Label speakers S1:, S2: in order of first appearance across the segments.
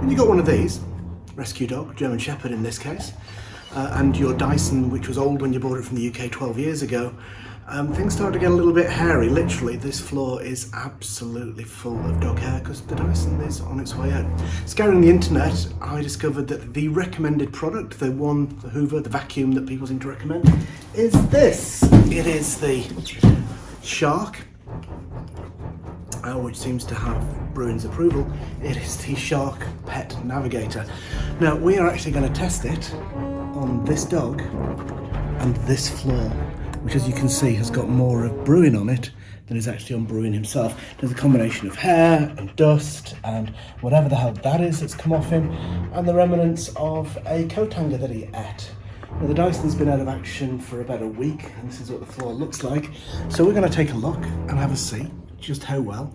S1: When you got one of these, rescue dog, German Shepherd in this case, and your Dyson, which was old when you bought it from the UK 12 years ago, things started to get a little bit hairy. Literally, this floor is absolutely full of dog hair because the Dyson is on its way out. Scouring the internet, I discovered that the recommended product, the Hoover, the vacuum that people seem to recommend, is this. It is the Shark, which seems to have Bruin's approval. It is the Shark Pet Navigator. Now, we are actually going to test it on this dog and this floor, which, as you can see, has got more of Bruin on it than is actually on Bruin himself. There's a combination of hair and dust and whatever the hell that is that's come off him, and the remnants of a coat hanger that he ate. Now, the Dyson's been out of action for about a week, and this is what the floor looks like. So we're going to take a look and have a see just how well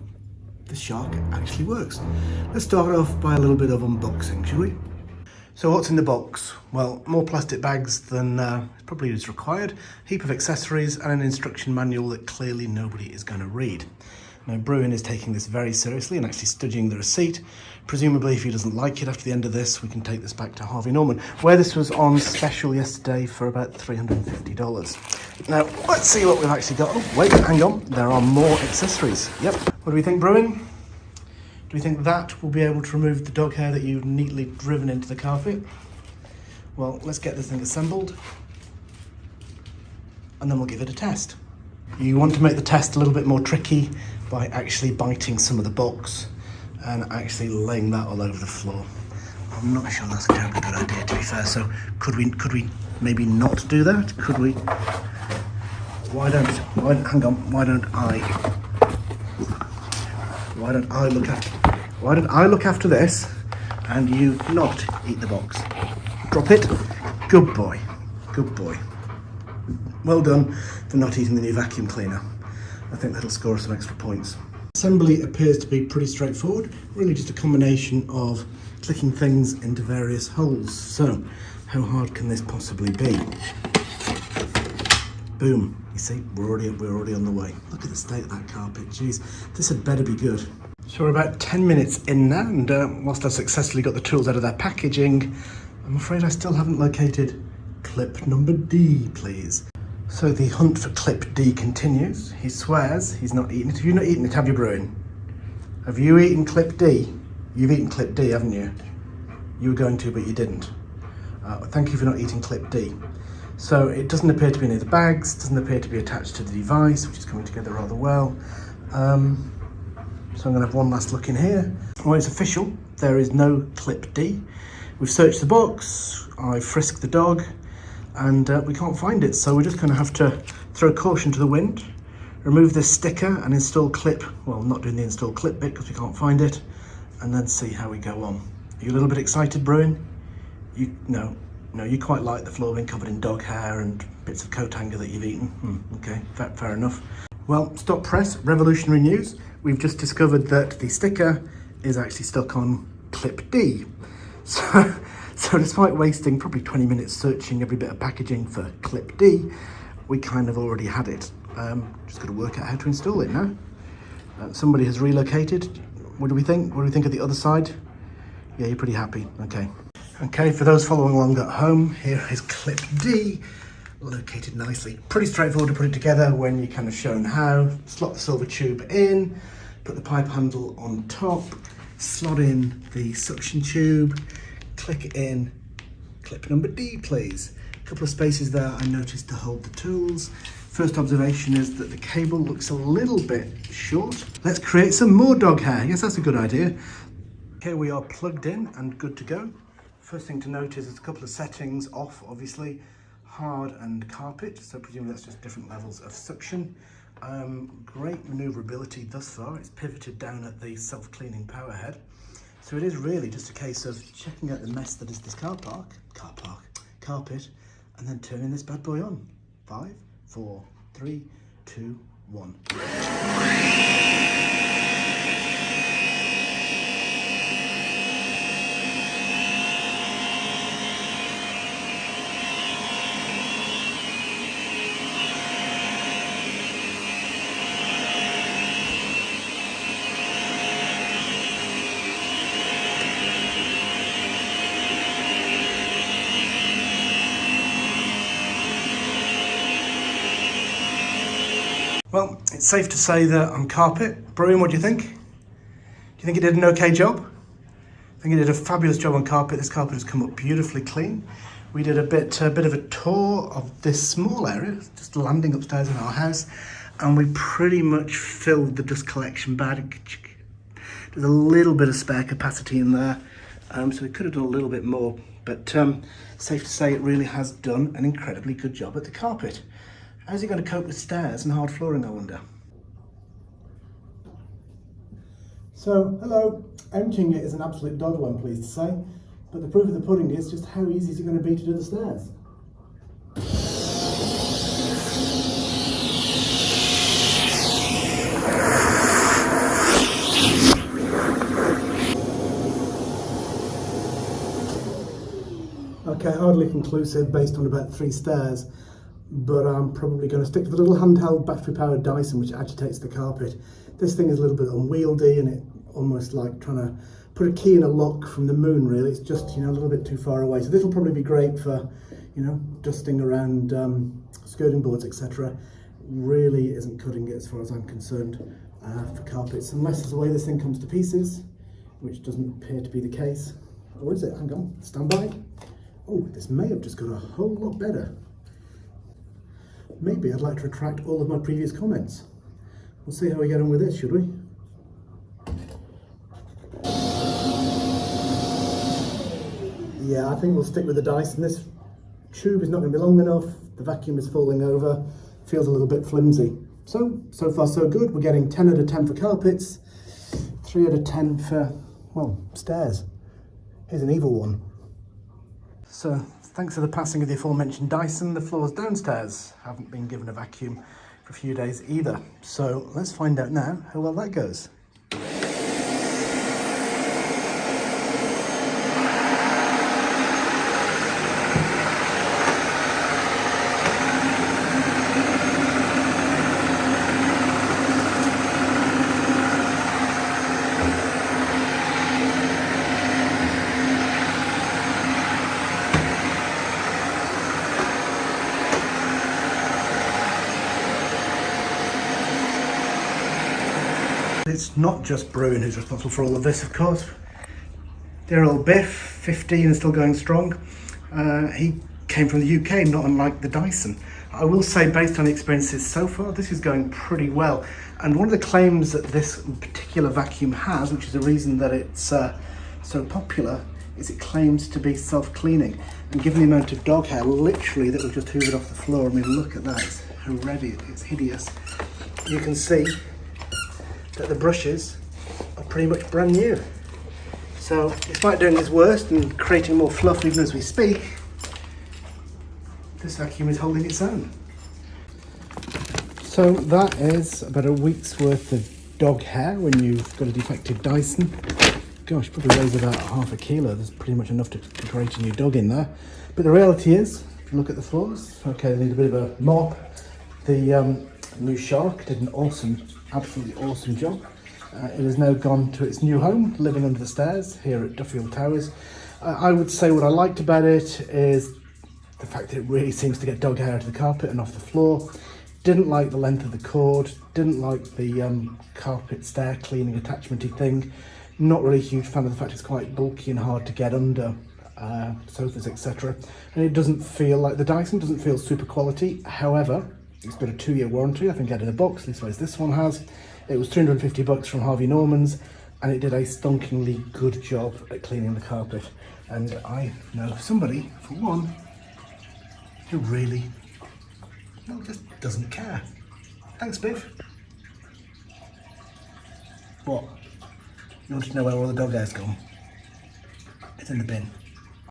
S1: the Shark actually works. Let's start off by a little bit of unboxing, shall we? So what's in the box? Well, more plastic bags than probably is required, a heap of accessories and an instruction manual that clearly nobody is going to read. Now, Bruin is taking this very seriously and actually studying the receipt. Presumably, if he doesn't like it after the end of this, we can take this back to Harvey Norman, where this was on special yesterday for about $350. Now, let's see what we've actually got. Oh, wait, hang on. There are more accessories. Yep. What do we think, Bruin? Do we think that will be able to remove the dog hair that you've neatly driven into the carpet? Well, let's get this thing assembled, and then we'll give it a test. You want to make the test a little bit more tricky by actually biting some of the box and actually laying that all over the floor. I'm not sure that's a terribly good idea, to be fair. So could we maybe not do that? Could we? Why don't I look after this and you not eat the box? Drop it. Good boy. Good boy. Well done for not eating the new vacuum cleaner. I think that'll score us some extra points. Assembly appears to be pretty straightforward, really just a combination of clicking things into various holes. So, how hard can this possibly be? Boom. You see, we're already on the way. Look at the state of that carpet. Jeez, this had better be good. So we're about 10 minutes in now, and whilst I've successfully got the tools out of their packaging, I'm afraid I still haven't located clip number D, please. So the hunt for clip D continues. He swears he's not eaten it. Have you not eaten it, have you, Bruin? Have you eaten clip D? You've eaten clip D, haven't you? You were going to, but you didn't. Thank you for not eating clip D. So it doesn't appear to be near the bags, doesn't appear to be attached to the device, which is coming together rather well. So I'm going to have one last look in here. Well, it's official. There is no clip D. We've searched the box, I frisked the dog, and we can't find it. So we're just going to have to throw caution to the wind, remove this sticker and install clip. Well, not doing the install clip bit because we can't find it, and then see how we go on. Are you a little bit excited, Bruin? No, you quite like the floor being covered in dog hair and bits of coat hanger that you've eaten. Okay, fair enough. Well, stop press, revolutionary news. We've just discovered that the sticker is actually stuck on clip D. So despite wasting probably 20 minutes searching every bit of packaging for clip D, we kind of already had it. Just got to work out how to install it now. Somebody has relocated. What do we think? What do we think of the other side? Yeah, you're pretty happy. Okay, for those following along at home, here is clip D, located nicely. Pretty straightforward to put it together when you're kind of shown how. Slot the silver tube in, put the pipe handle on top, slot in the suction tube, click in clip number D, please. A couple of spaces there I noticed to hold the tools. First observation is that the cable looks a little bit short. Let's create some more dog hair. Yes, that's a good idea. Here we are plugged in and good to go. First thing to note is there's a couple of settings off, obviously. Hard and carpet, so presumably that's just different levels of suction. Great maneuverability thus far. It's pivoted down at the self-cleaning power head. So it is really just a case of checking out the mess that is this carpet, and then turning this bad boy on. 5, 4, 3, 2, 1. Well, it's safe to say that on carpet, Bruin, what do you think? Do you think it did an okay job? I think it did a fabulous job on carpet. This carpet has come up beautifully clean. We did a bit of a tour of this small area, just landing upstairs in our house, and we pretty much filled the dust collection bag. There's a little bit of spare capacity in there, so we could have done a little bit more, but safe to say it really has done an incredibly good job at the carpet. How's it going to cope with stairs and hard flooring, I wonder? So, hello. Emptying it is an absolute doddle, I'm pleased to say, but the proof of the pudding is just how easy is it going to be to do the stairs. Okay, hardly conclusive based on about 3 stairs, but I'm probably going to stick to the little handheld battery-powered Dyson which agitates the carpet. This thing is a little bit unwieldy and it almost like trying to put a key in a lock from the moon, really. It's just, a little bit too far away. So this will probably be great for, dusting around skirting boards, etc. Really isn't cutting it as far as I'm concerned for carpets, unless there's a way this thing comes to pieces, which doesn't appear to be the case. Or is it? Hang on, stand by. Oh, this may have just got a whole lot better. Maybe I'd like to retract all of my previous comments. We'll see how we get on with this, should we? Yeah, I think we'll stick with the Dyson. This tube is not going to be long enough. The vacuum is falling over. Feels a little bit flimsy. So far so good. We're getting 10 out of 10 for carpets, 3 out of 10 for, well, stairs. Here's an evil one. So, thanks to the passing of the aforementioned Dyson, the floors downstairs haven't been given a vacuum for a few days either. So, let's find out now how well that goes. It's not just Bruin who's responsible for all of this, of course. Dear old Biff, 15 and still going strong. He came from the UK, not unlike the Dyson. I will say, based on the experiences so far, this is going pretty well. And one of the claims that this particular vacuum has, which is the reason that it's so popular, is it claims to be self-cleaning. And given the amount of dog hair, literally, that we've just hoovered off the floor, I mean, look at that, it's horrendous, it's hideous. You can see that the brushes are pretty much brand new. So despite doing its worst and creating more fluff even as we speak, this vacuum is holding its own. So that is about a week's worth of dog hair when you've got a defective Dyson. Gosh, probably weighs about half a kilo. There's pretty much enough to create a new dog in there. But the reality is, if you look at the floors, okay, they need a bit of a mop. The new Shark did an absolutely awesome job. It has now gone to its new home, living under the stairs here at Duffield Towers. I would say what I liked about it is the fact that it really seems to get dog hair out of the carpet and off the floor. Didn't like the length of the cord, didn't like the carpet stair cleaning attachment-y thing. Not really a huge fan of the fact it's quite bulky and hard to get under sofas, etc. And it doesn't feel like the Dyson, doesn't feel super quality. However, it's got a 2-year warranty, I think out of the box, at least as this one has. It was $350 from Harvey Norman's, and it did a stonkingly good job at cleaning the carpet. And I know somebody, for one, who really, just doesn't care. Thanks, Biff. What? You want to know where all the dog hair's gone? It's in the bin.